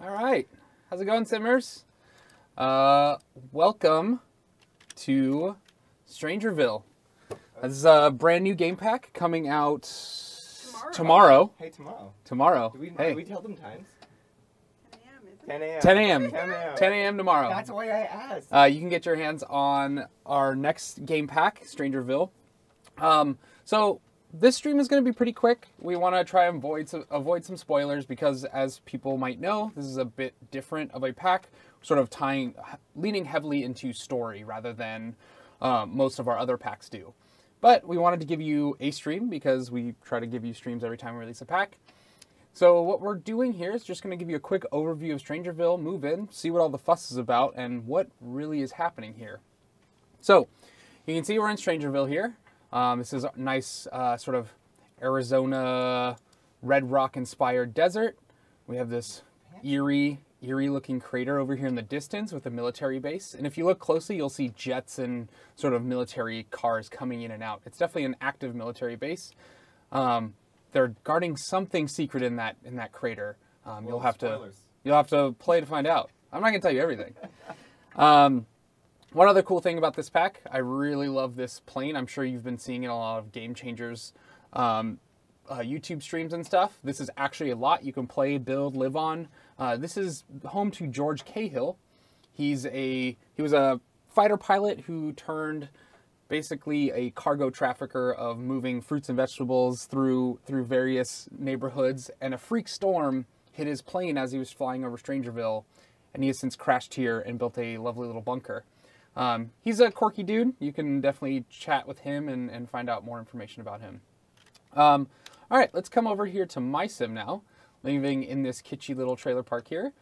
All right. How's it going, Simmers? Welcome to StrangerVille. This is a brand new game pack coming out tomorrow. Hey, tomorrow. Tomorrow. Did we tell them times? 10 a.m. 10 a.m. 10 a.m. 10 a.m. tomorrow. That's why I asked. You can get your hands on our next game pack, StrangerVille. So this stream is going to be pretty quick. We want to try and avoid some spoilers because, as people might know, this is a bit different of a pack, sort of leaning heavily into story rather than most of our other packs do. But we wanted to give you a stream because we try to give you streams every time we release a pack. So what we're doing here is just going to give you a quick overview of StrangerVille, move in, see what all the fuss is about, and what really is happening here. So you can see we're in StrangerVille here. This is a nice sort of Arizona Red Rock inspired desert. We have this eerie looking crater over here in the distance with a military base. And if you look closely, you'll see jets and sort of military cars coming in and out. It's definitely an active military base. They're guarding something secret in that crater. You'll have to play to find out. I'm not gonna tell you everything. One other cool thing about this pack, I really love this plane. I'm sure you've been seeing it in a lot of Game Changers YouTube streams and stuff. This is actually a lot you can play, build, live on. This is home to George Cahill. He was a fighter pilot who turned basically a cargo trafficker of moving fruits and vegetables through various neighborhoods, and a freak storm hit his plane as he was flying over StrangerVille, and he has since crashed here and built a lovely little bunker. He's a quirky dude. You can definitely chat with him and find out more information about him. All right, let's come over here to my sim now, living in this kitschy little trailer park here.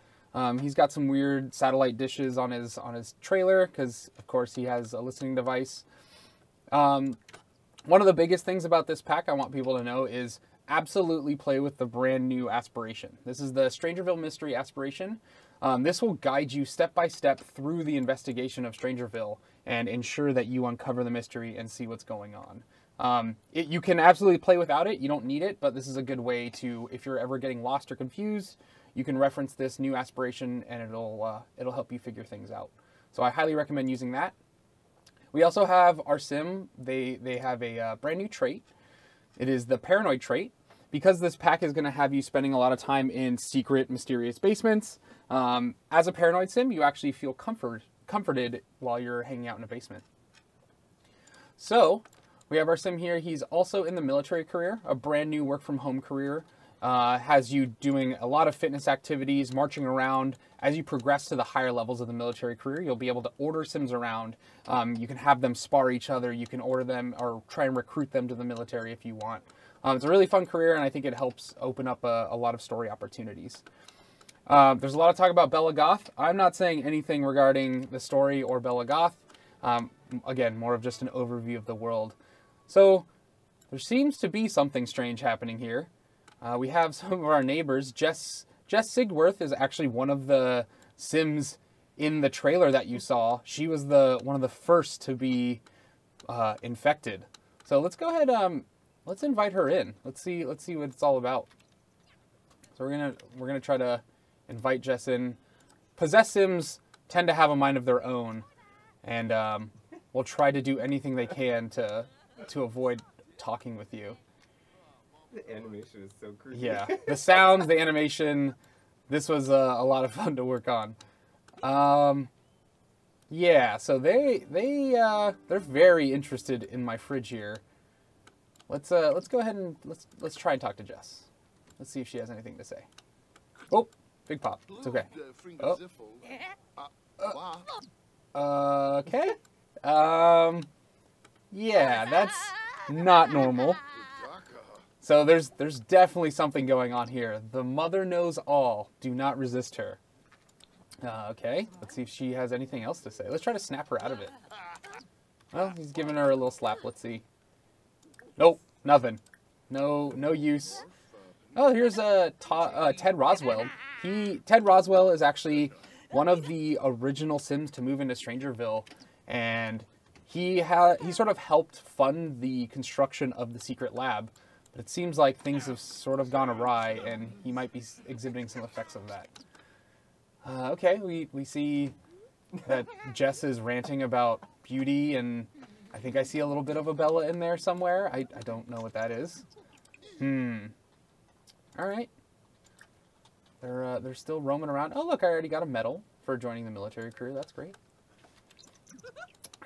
He's got some weird satellite dishes on his trailer because, of course, he has a listening device. One of the biggest things about this pack I want people to know is absolutely play with the brand new aspiration. This is the StrangerVille Mystery Aspiration. This will guide you step by step through the investigation of StrangerVille and ensure that you uncover the mystery and see what's going on. You can absolutely play without it. You don't need it, but this is a good way to, if you're ever getting lost or confused, you can reference this new aspiration and it'll help you figure things out. So I highly recommend using that. We also have our sim. They have a brand new trait. It is the paranoid trait. Because this pack is going to have you spending a lot of time in secret, mysterious basements, as a paranoid sim, you actually feel comforted while you're hanging out in a basement. So we have our sim here. He's also in the military career, a brand new work from home career. Has you doing a lot of fitness activities, marching around. As you progress to the higher levels of the military career, you'll be able to order sims around. You can have them spar each other. You can order them or try and recruit them to the military if you want. It's a really fun career, and I think it helps open up a lot of story opportunities. There's a lot of talk about Bella Goth. I'm not saying anything regarding the story or Bella Goth. Again, more of just an overview of the world. So there seems to be something strange happening here. We have some of our neighbors. Jess Sigworth is actually one of the sims in the trailer that you saw. She was one of the first to be infected. So let's go ahead. Let's invite her in. Let's see what it's all about. So we're gonna try to invite Jess in. Possessed sims tend to have a mind of their own, and we'll try to do anything they can to avoid talking with you. The animation is so creepy. Yeah, the sounds, the animation. This was a lot of fun to work on. Yeah, so they're very interested in my fridge here. Let's go ahead and let's try and talk to Jess. Let's see if she has anything to say. Oh, big pop. It's okay. Oh. Okay. Yeah, that's not normal. So there's definitely something going on here. The mother knows all. Do not resist her. Okay, let's see if she has anything else to say. Let's try to snap her out of it. Well, he's giving her a little slap. Let's see. Nope, nothing. No use. Oh, here's Ted Roswell. Ted Roswell is actually one of the original sims to move into StrangerVille, and he sort of helped fund the construction of the secret lab. But it seems like things have sort of gone awry, and he might be exhibiting some effects of that. Okay, we see that Jess is ranting about beauty, and I think I see a little bit of a Bella in there somewhere. I don't know what that is. All right. They're still roaming around. Oh, look, I already got a medal for joining the military crew. That's great.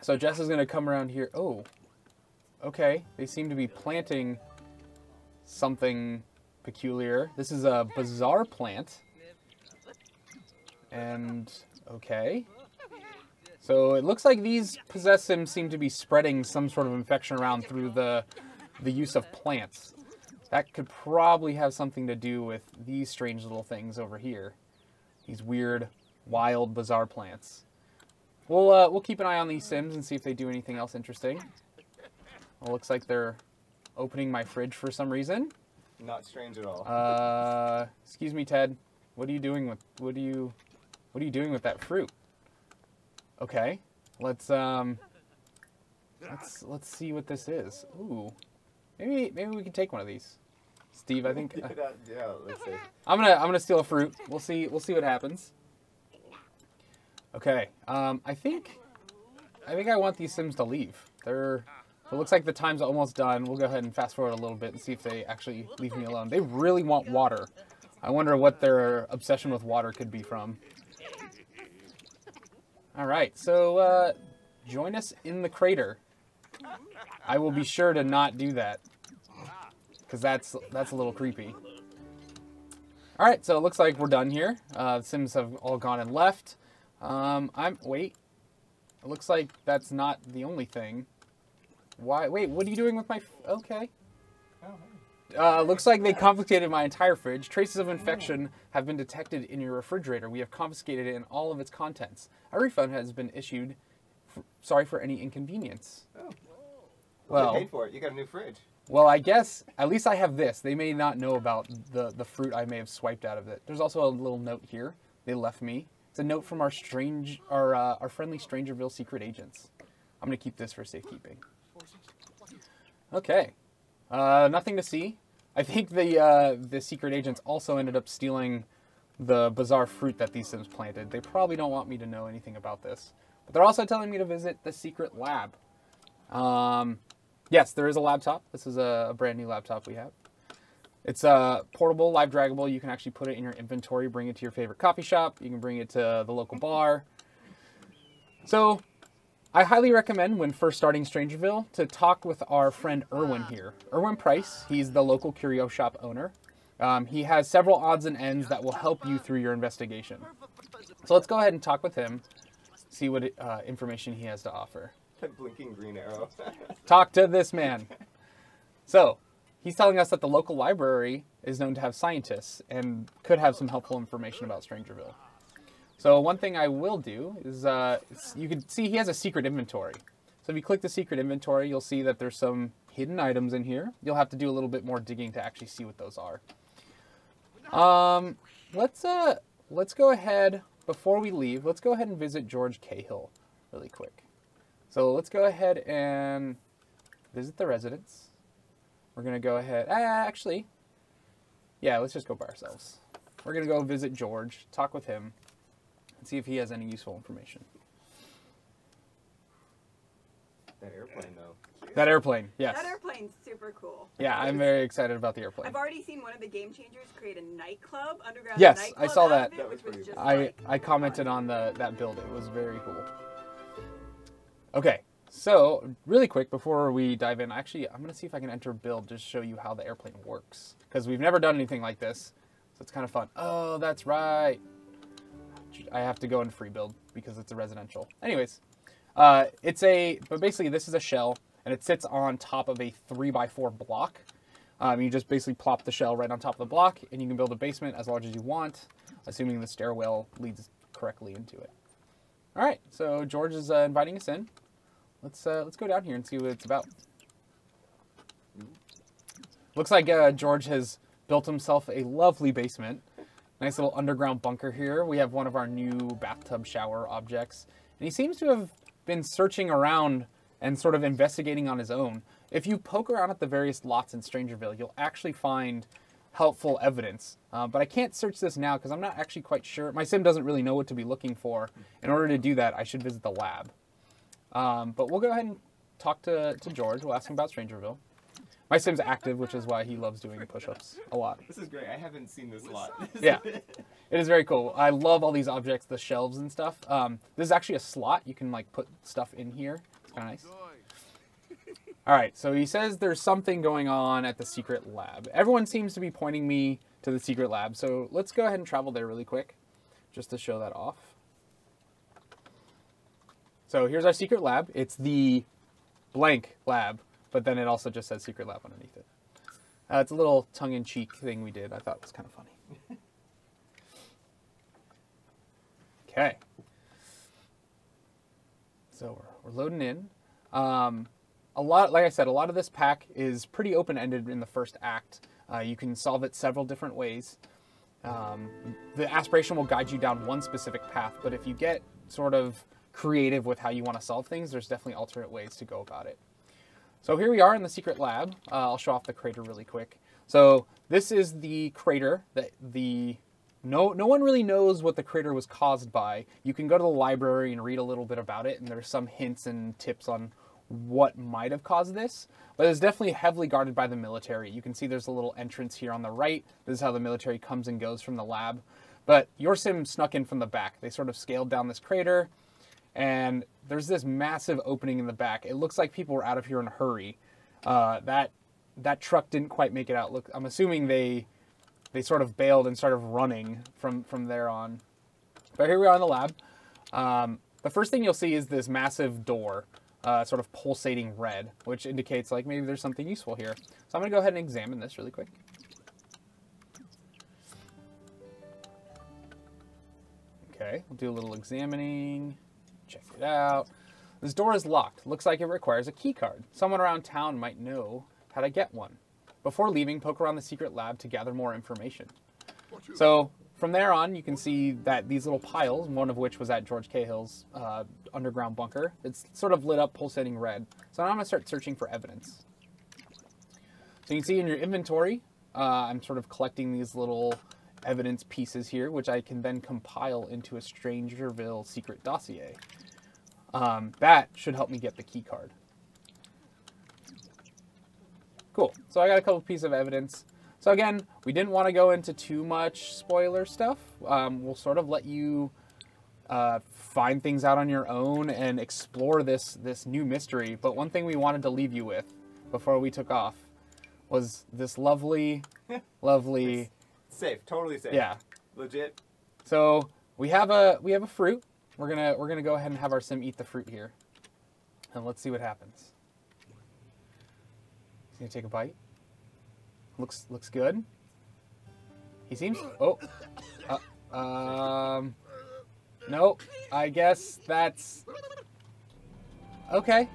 So Jess is going to come around here. Oh, okay. They seem to be planting something peculiar. This is a bizarre plant. And, okay. So it looks like these possessed sims seem to be spreading some sort of infection around through the use of plants. That could probably have something to do with these strange little things over here. These weird, wild, bizarre plants. We'll keep an eye on these sims and see if they do anything else interesting. Well, looks like they're opening my fridge for some reason. Not strange at all. Excuse me, Ted. What are you doing with doing with that fruit? Okay, let's see what this is. Ooh, maybe we can take one of these. Steve, I think. Yeah, let's see. I'm gonna steal a fruit. We'll see what happens. Okay, I think I want these sims to leave. It looks like the time's almost done. We'll go ahead and fast forward a little bit and see if they actually leave me alone. They really want water. I wonder what their obsession with water could be from. All right, so join us in the crater. I will be sure to not do that, because that's a little creepy. All right, so it looks like we're done here. The sims have all gone and left. Wait. It looks like that's not the only thing. Why? Wait, what are you doing with my... Okay. Looks like they confiscated my entire fridge. Traces of infection have been detected in your refrigerator. We have confiscated it and all of its contents. A refund has been issued. Sorry for any inconvenience. Oh. Well, you paid for it. You got a new fridge. Well, I guess at least I have this. They may not know about the fruit I may have swiped out of it. There's also a little note here they left me. It's a note from our friendly StrangerVille secret agents. I'm gonna keep this for safekeeping. Okay. Nothing to see. I think the secret agents also ended up stealing the bizarre fruit that these sims planted. They probably don't want me to know anything about this. But they're also telling me to visit the secret lab. Yes, there is a laptop. This is a brand new laptop we have. It's portable, live draggable. You can actually put it in your inventory, bring it to your favorite coffee shop. You can bring it to the local bar. So I highly recommend, when first starting StrangerVille, to talk with our friend Irwin here. Irwin Price, he's the local curio shop owner. He has several odds and ends that will help you through your investigation. So let's go ahead and talk with him, see what information he has to offer. That blinking green arrow. Talk to this man. So, he's telling us that the local library is known to have scientists and could have some helpful information about StrangerVille. So one thing I will do is, you can see he has a secret inventory. So if you click the secret inventory, you'll see that there's some hidden items in here. You'll have to do a little bit more digging to actually see what those are. Let's go ahead, before we leave, let's go ahead and visit George Cahill really quick. So let's go ahead and visit the residence. We're going to go ahead, actually, yeah, let's just go by ourselves. We're going to go visit George, talk with him, and see if he has any useful information. That airplane, though. That airplane, yes. That airplane's super cool. Yeah, I'm very excited about the airplane. I've already seen one of the game changers create a nightclub, underground yes, nightclub. I saw that. It, which was just I commented on that build. It was very cool. Okay, so really quick before we dive in, actually, I'm going to see if I can enter build just to show you how the airplane works. Because we've never done anything like this, so it's kind of fun. Oh, that's right. I have to go in free build because it's a residential. Anyways, but basically this is a shell, and it sits on top of a 3x4 block. You just basically plop the shell right on top of the block, and you can build a basement as large as you want, assuming the stairwell leads correctly into it. All right, so George is inviting us in. Let's go down here and see what it's about. Looks like George has built himself a lovely basement. Nice little underground bunker here. We have one of our new bathtub shower objects. And he seems to have been searching around and sort of investigating on his own. If you poke around at the various lots in StrangerVille, you'll actually find helpful evidence. But I can't search this now because I'm not actually quite sure. My sim doesn't really know what to be looking for. In order to do that, I should visit the lab. But we'll go ahead and talk to George. We'll ask him about StrangerVille. My sim's active, which is why he loves doing push-ups a lot. This is great. I haven't seen this a lot. Yeah, it is very cool. I love all these objects, the shelves and stuff. This is actually a slot. You can like put stuff in here. It's kind of nice. All right, so he says there's something going on at the secret lab. Everyone seems to be pointing me to the secret lab, so let's go ahead and travel there really quick, just to show that off. So here's our secret lab. It's the blank lab, but then it also just says secret lab underneath it. It's a little tongue-in-cheek thing we did. I thought it was kind of funny. Okay. So we're loading in. Like I said, a lot of this pack is pretty open-ended in the first act. You can solve it several different ways. The aspiration will guide you down one specific path, but if you get sort of creative with how you want to solve things, there's definitely alternate ways to go about it. So here we are in the secret lab. I'll show off the crater really quick. So this is the crater that no one really knows what the crater was caused by. You can go to the library and read a little bit about it, and there's some hints and tips on what might have caused this, but it's definitely heavily guarded by the military. You can see there's a little entrance here on the right. This is how the military comes and goes from the lab. But your sim snuck in from the back. They sort of scaled down this crater, and there's this massive opening in the back. It looks like people were out of here in a hurry. That truck didn't quite make it out. Look, I'm assuming they sort of bailed and started running from there on. But here we are in the lab. The first thing you'll see is this massive door, sort of pulsating red, which indicates like maybe there's something useful here. So I'm going to go ahead and examine this really quick. Okay, we'll do a little examining. Check it out. This door is locked. Looks like it requires a key card. Someone around town might know how to get one. Before leaving, poke around the secret lab to gather more information. So from there on, you can see that these little piles, one of which was at George Cahill's underground bunker, it's sort of lit up, pulsating red. So now I'm going to start searching for evidence. So you can see in your inventory, I'm sort of collecting these little evidence pieces here, which I can then compile into a StrangerVille secret dossier. That should help me get the key card. Cool. So I got a couple pieces of evidence. So again, we didn't want to go into too much spoiler stuff. We'll sort of let you find things out on your own and explore this new mystery. But one thing we wanted to leave you with before we took off was this lovely, lovely. Safe, totally safe. Yeah. Legit. So we have a fruit. We're gonna go ahead and have our sim eat the fruit here, and let's see what happens. He's gonna take a bite. Looks good. He seems. Oh. Nope. I guess that's okay.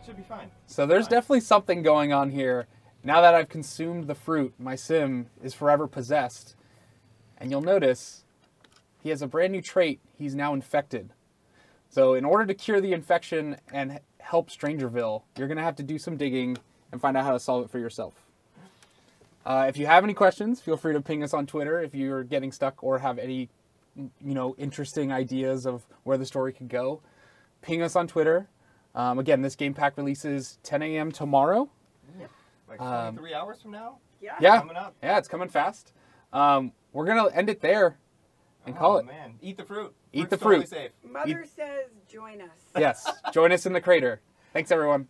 Should be fine. So there's definitely something going on here. Now that I've consumed the fruit, my sim is forever possessed. And you'll notice he has a brand new trait. He's now infected. So in order to cure the infection and help StrangerVille, you're going to have to do some digging and find out how to solve it for yourself. If you have any questions, feel free to ping us on Twitter if you're getting stuck or have any, interesting ideas of where the story could go. Ping us on Twitter. Again, this game pack releases 10 a.m. tomorrow. Like 23 hours from now? Yeah. Coming up. Yeah, it's coming fast. We're going to end it there and call it. Oh, man. Eat the fruit. Eat the Totally fruit. Safe. Mother says join us. Yes. Join us in the crater. Thanks, everyone.